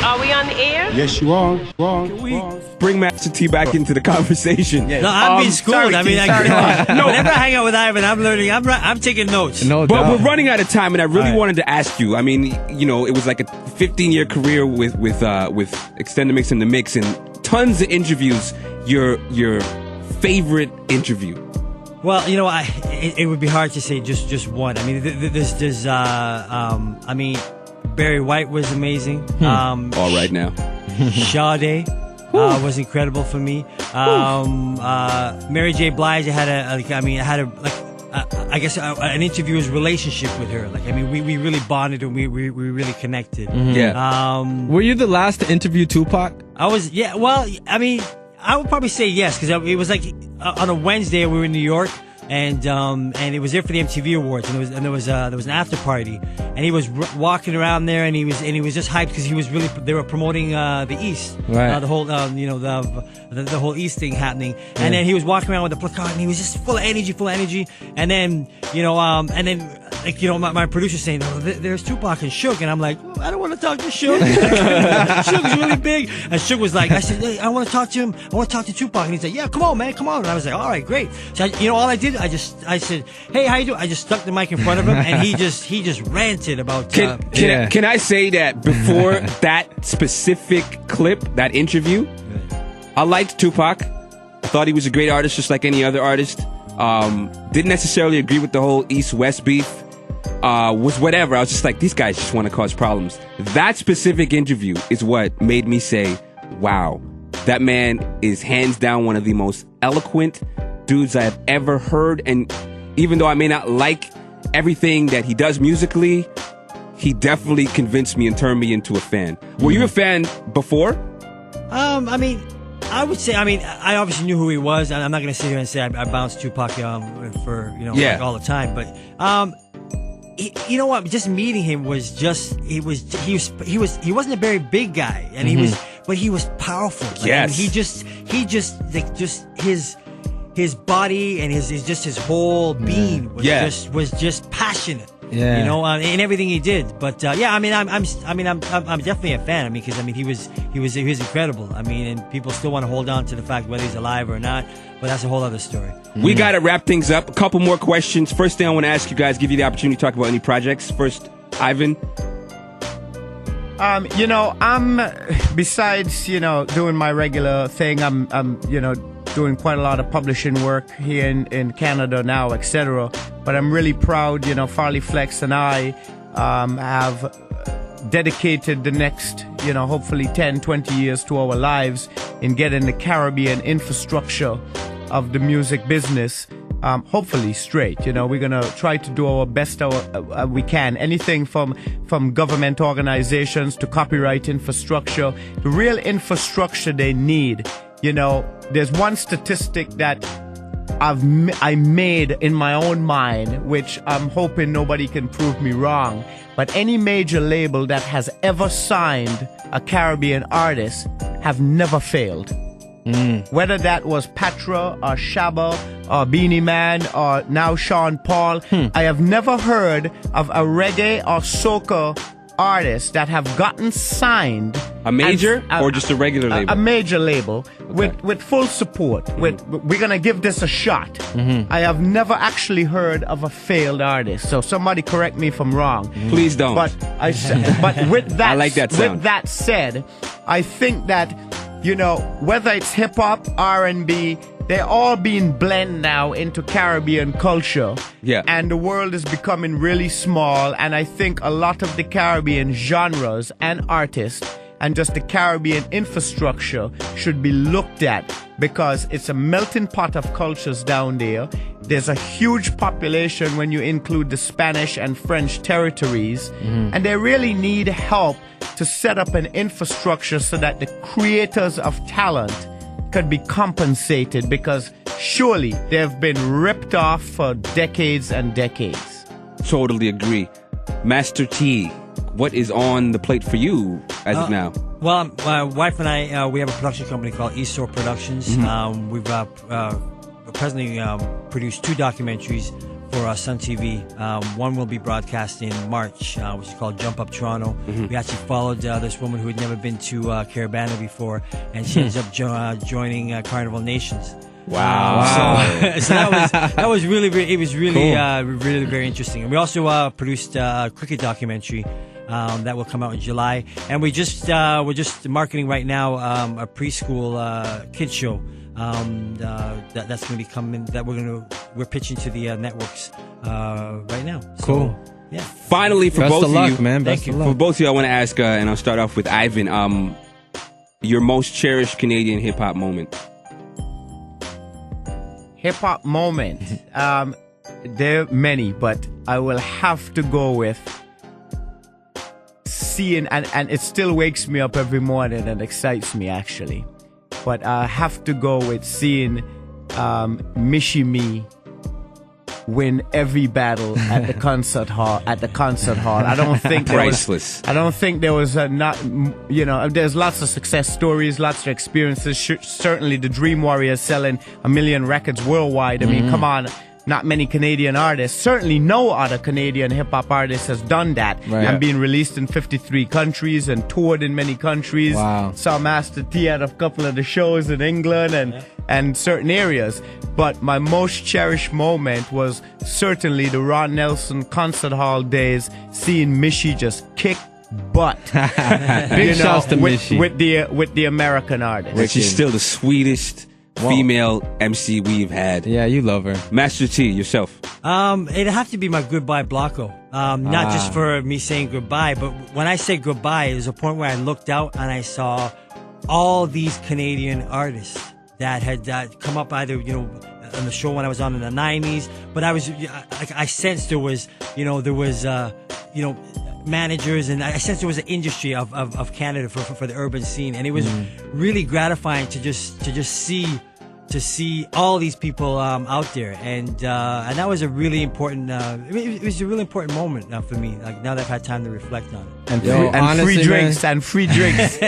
Are we on the air? Yes, you are. Can we bring Master T back into the conversation? No, I'm being schooled. Sorry, I mean, whenever I hang out with Ivan, I'm learning. I'm taking notes. But we're running out of time, and I really wanted to ask you. I mean, you know, it was like a 15-year career with Extended Mix in the Mix, and tons of interviews. Your favorite interview? Well, you know, it would be hard to say just one. I mean, I mean, Barry White was amazing. All right now. Sade was incredible for me. Mary J. Blige, I had an interviewer's relationship with her. Like, I mean, we really bonded and we really connected. Yeah. Were you the last to interview Tupac? I was, yeah. Well, I mean, I would probably say yes, because it was like on a Wednesday we were in New York. And it was there for the MTV Awards, and there was an after party, and he was walking around there, and he was just hyped because they were promoting the East, right. The whole the whole East thing happening, and then he was walking around with a placard, and he was just full of energy, and then my producer saying, oh, there's Tupac and Suge, and I'm like, oh, I don't want to talk to Suge. Suge's really big, and Suge was like, I said, hey, I want to talk to him. I want to talk to Tupac, and he said, yeah, come on, man, come on. And I was like, all right, great. So all I did, I said, hey, how you doing? I just stuck the mic in front of him, and he just ranted about. Can I say that before that specific clip, that interview, I liked Tupac. I thought he was a great artist, just like any other artist. Didn't necessarily agree with the whole East-West beef. Was whatever. I was just like, these guys just want to cause problems. That specific interview is what made me say, wow, that man is hands down one of the most eloquent dudes I have ever heard. And even though I may not like everything that he does musically, he definitely convinced me and turned me into a fan. Were you a fan before? I mean, I would say, I obviously knew who he was, and I'm not going to sit here and say I bounced Tupac for like all the time, but you know what? Just meeting him was just he wasn't a very big guy, and he was powerful. Like, yes, he just his body and his whole being was just passionate. Yeah. You know, in everything he did. But I'm definitely a fan. I mean, because he was incredible. I mean, and people still want to hold on to the fact whether he's alive or not. But that's a whole other story. We got to wrap things up. A couple more questions. First thing I want to ask you guys, give you the opportunity to talk about any projects. First, Ivan. I'm besides doing my regular thing. I'm doing quite a lot of publishing work here in Canada now, etc. But I'm really proud, Farley Flex and I have dedicated the next, hopefully 10, 20 years to our lives in getting the Caribbean infrastructure of the music business hopefully straight. We're going to try to do our best we can. Anything from government organizations to copyright infrastructure, the real infrastructure they need. There's one statistic that I made in my own mind, which I'm hoping nobody can prove me wrong. But any major label that has ever signed a Caribbean artist have never failed. Whether that was Patra or Shabba or Beanie Man or now Sean Paul, I have never heard of a reggae or soca artists that have gotten signed. A major or just a regular label? A major label with full support. We're going to give this a shot. I have never actually heard of a failed artist. So somebody correct me if I'm wrong. Please don't. But with that, I like that sound. With that said, I think that, whether it's hip hop, R&B, they're all being blended now into Caribbean culture. Yeah. And the world is becoming really small. And I think a lot of the Caribbean genres and artists and just the Caribbean infrastructure should be looked at because it's a melting pot of cultures down there. There's a huge population when you include the Spanish and French territories. And they really need help to set up an infrastructure so that the creators of talent could be compensated, because surely they've been ripped off for decades and decades. Totally agree. Master T, what is on the plate for you as of now? Well, my wife and I, we have a production company called Eastshore Productions. We've presently produced 2 documentaries for Sun TV. One will be broadcast in March, which is called Jump Up Toronto. We actually followed this woman who had never been to Caribana before, and she ends up joining Carnival Nations. Wow. So that was really really very interesting. And we also produced a cricket documentary that will come out in July, and we're just marketing right now a preschool kids show that's going to be coming, that we're pitching to the networks right now. So, Cool. Yeah. Finally, for Best both of of luck, you, man. Best of for luck. both of you, I want to ask, and I'll start off with Ivan. Your most cherished Canadian hip hop moment. Hip hop moment. There are many, but I will have to go with seeing, and it still wakes me up every morning and excites me actually. But I have to go with seeing Mishi Me win every battle at the concert hall. I don't think Priceless. I don't think there was there's lots of success stories, lots of experiences. Certainly the Dream Warrior selling 1 million records worldwide. I mean, come on. Not many Canadian artists, certainly no other Canadian hip-hop artist has done that. Right. And been released in 53 countries and toured in many countries. Wow. Saw Master T at a couple of the shows in England and certain areas. But my most cherished moment was certainly the Ron Nelson concert hall days, seeing Mishi just kick butt. Big shouts to Mishi. with the American artists. And she's still the sweetest female MC we've had. Yeah, you love her. Master T, yourself. It'd have to be my Goodbye Blanco. Not just for me saying goodbye, but when I say goodbye, there's a point where I looked out and I saw all these Canadian artists that had come up either, on the show when I was on in the 90s, but I sensed there was managers, and I sensed there was an industry of Canada for the urban scene, and it was really gratifying to just see all these people out there, and that was a really important. It was a really important moment for me. Like, now that I've had time to reflect on it. And, Honestly, free drinks.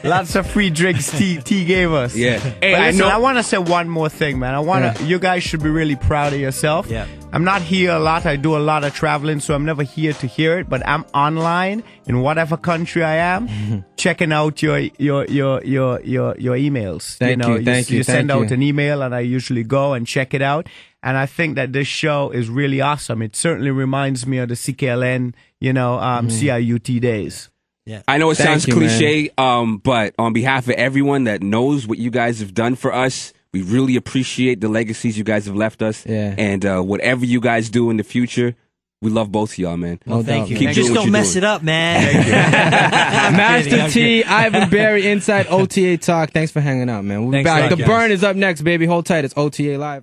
Lots of free drinks T gave us. Yeah. Hey, But I listen, know. I want to say one more thing, man. You guys should be really proud of yourself. Yeah. I'm not here a lot. I do a lot of traveling, so I'm never here to hear it. But I'm online in whatever country I am, checking out your emails. Thank you. You send out an email, and I usually go and check it out. And I think that this show is really awesome. It certainly reminds me of the CKLN, CIUT days. Yeah. I know it Thank sounds you, cliche, but on behalf of everyone that knows what you guys have done for us, we really appreciate the legacies you guys have left us. Yeah. And whatever you guys do in the future, we love both of y'all, man. No Thank doubt, you. man. Keep Just doing what don't you're mess doing. it up, man. Master T, I'm Ivan Barry, Inside OTA Talk. Thanks for hanging out, man. We'll be Thanks a back. lot, The guys. Burn is up next, baby. Hold tight. It's OTA Live.